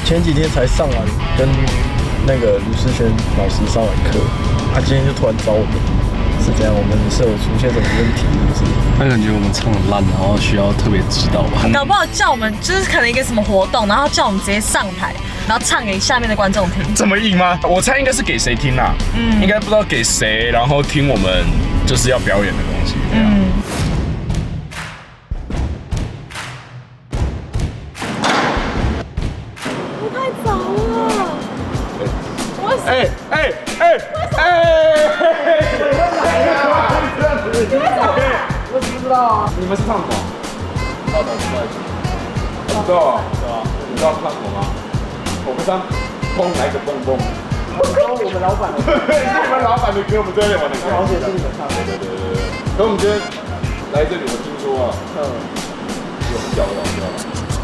前几天才上完跟那个卢世轩老师上完课，他今天就突然找我们，是这样，我们是有出现什么问题，是不是？他感觉我们唱很烂，然后需要特别指导吧？搞不好叫我们就是可能一个什么活动，然后叫我们直接上台，然后唱给下面的观众听。这么硬吗？我猜应该是给谁听啊？应该不知道给谁，然后听我们就是要表演的东西。太早了。我知道啊，你们是胖狗？道长出来去。知道啊？你知道胖狗吗？我们上蹦来个蹦蹦。我们老板的，对，是你们老板的歌，我们这边玩的开心。而且是你们唱的。对。可我们今天来这里，我听说啊，有很屌的老师啊，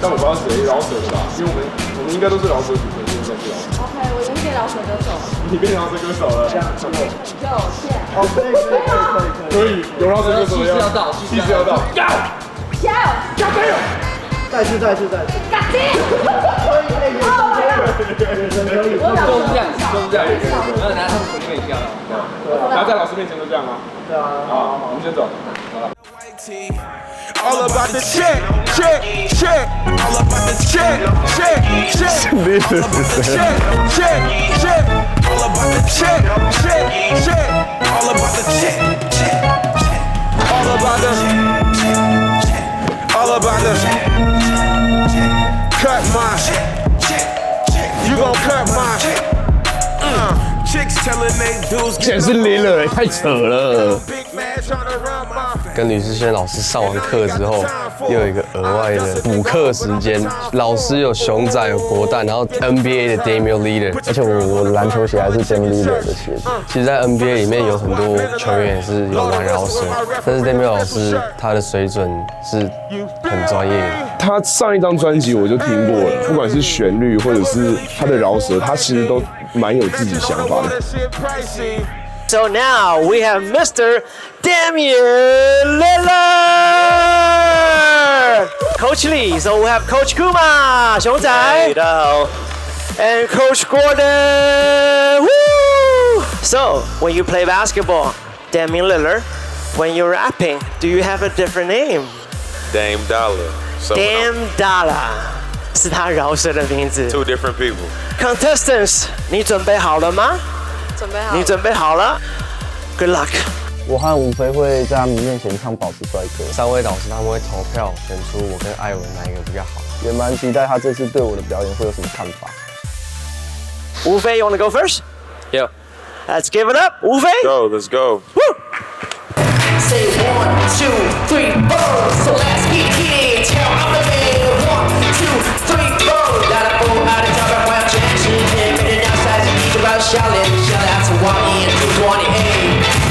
但我不知道谁饶舌的吧，因为我们应该都是饶舌组成，现在是饶舌。OK， 我已经变饶舌歌手了。你变饶舌歌手了？这样成我。就现在。哦，可以，有饶舌歌手的样。气势要到，加油！加油！再次。嘎叽！可以。就是这样，然后拿他们回面一下。然后在老师面前都这样吗？对啊。好，我们先走。好了。All about the check. All about the check. All about the check. All about the check. All about the cut mine. You gon' cut mine. Chicks telling they dudes. 显是Lillard，太扯了。跟吕世轩老师上完课之后，又有一个额外的补课时间。老师有熊仔，有国蛋，然后 NBA 的 Damian Lillard， 而且我篮球鞋还是 Damian Lillard 的鞋子。其实，在 NBA 里面有很多球员也是有玩饶舌，但是 Damian 老师他的水准是很专业的。他上一张专辑我就听过了，不管是旋律或者是他的饶舌，他其实都蛮有自己想法的。So now we have Mr. Damian Lillard, Coach Lee. So we have Coach Kuma, 熊仔 and Coach Gordon. Woo! So when you play basketball, Damian Lillard, when you're rapping, do you have a different name? Dame Dollar. Dame Dollar 是他饶舌的名字。Two different people. Contestants, 你准备好了吗？你准备好了 ？Good luck。我和吴飞会在他们面前唱《保持帅哥》。3位导师他们会投票选出我跟艾文哪一个比较好，也蛮期待他这次对我的表演会有什么看法。吴飞 ，you wanna go first? Yeah. Let's give it up， 吴飞。Let's go. Say 1, 2, 3, 4. So let's get it. Tell I'm the man. 1, 2, 3, 4. 大家不爱的招牌，我要全世界，每天要赛季一直把笑脸，笑脸从1 to 28。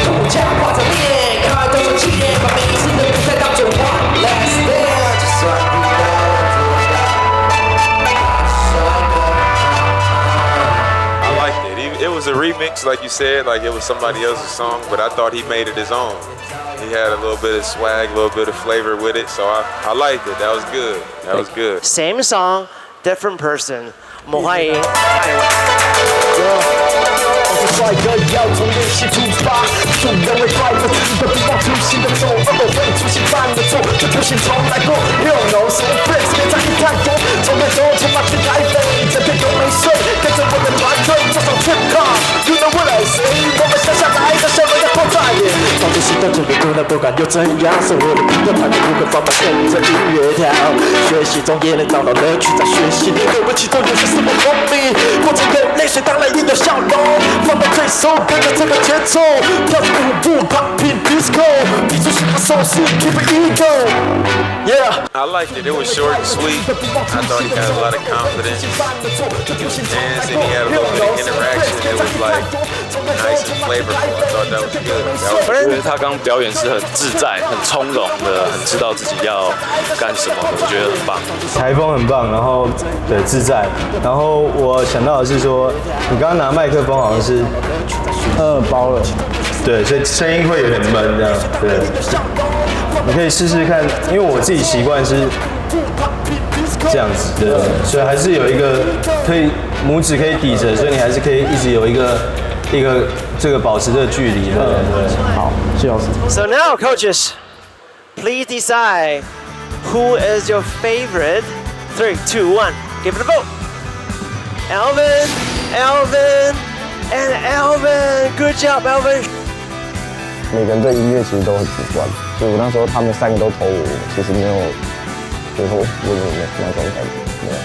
独家挂着面，开多少纪念，把每一次的比赛当作 one last dance。就算遇到I liked it. It was a remix, like you said, like it was somebody else's song, but I thought he made it his own. He had a little bit of swag, a little bit of flavor with it, so I liked it. That was good. That was good. Same song, different person. 我们欢迎艾文。帅哥要从练习出发，做人为快乐，一个不忘初心的走，会出现犯的错，就不信重来过。You know so fresh， 别在意太多，从那时候出发去台北，整天都没睡，跟着我的团队坐上 trip car。You know what I say， 我们乡下来的什么要放在脸，早就习惯这个多难不敢又怎样？所有的评论排名5个方法跟着音乐跳，学习中也能找到乐趣，在学习里对不起都有些什么聪明，过程的泪水当然也有笑容，放到最收跟着这个节奏，跳起舞步 popping disco， 提出新的手势 keep it ego。Yeah， I liked it. It was short and sweet. I thought he had a lot of confidence. He was dancing. He had a little bit of interaction. It was like nice and flavorful. I thought that was good. 我觉得他刚表演是很自在、很从容的，很知道自己要干什么的，我觉得很棒。台风很棒，然后对自在，然后我想到的是说，你刚刚拿麦克风好像是包了，对，所以声音会有点闷这样，对。你可以试试看，因为我自己习惯是这样子，对，所以还是有一个可以拇指可以抵着，所以你还是可以一直有一个这个保持这个距离的。对，好，谢老师。So now, coaches, please decide who is your favorite. 3, 2, 1, give it a vote. Alvin, and Alvin. Good job, Alvin. 每个人对音乐其实都很主观，所以我那时候他们3个都投我，其实没有最后问我那种感觉，没有。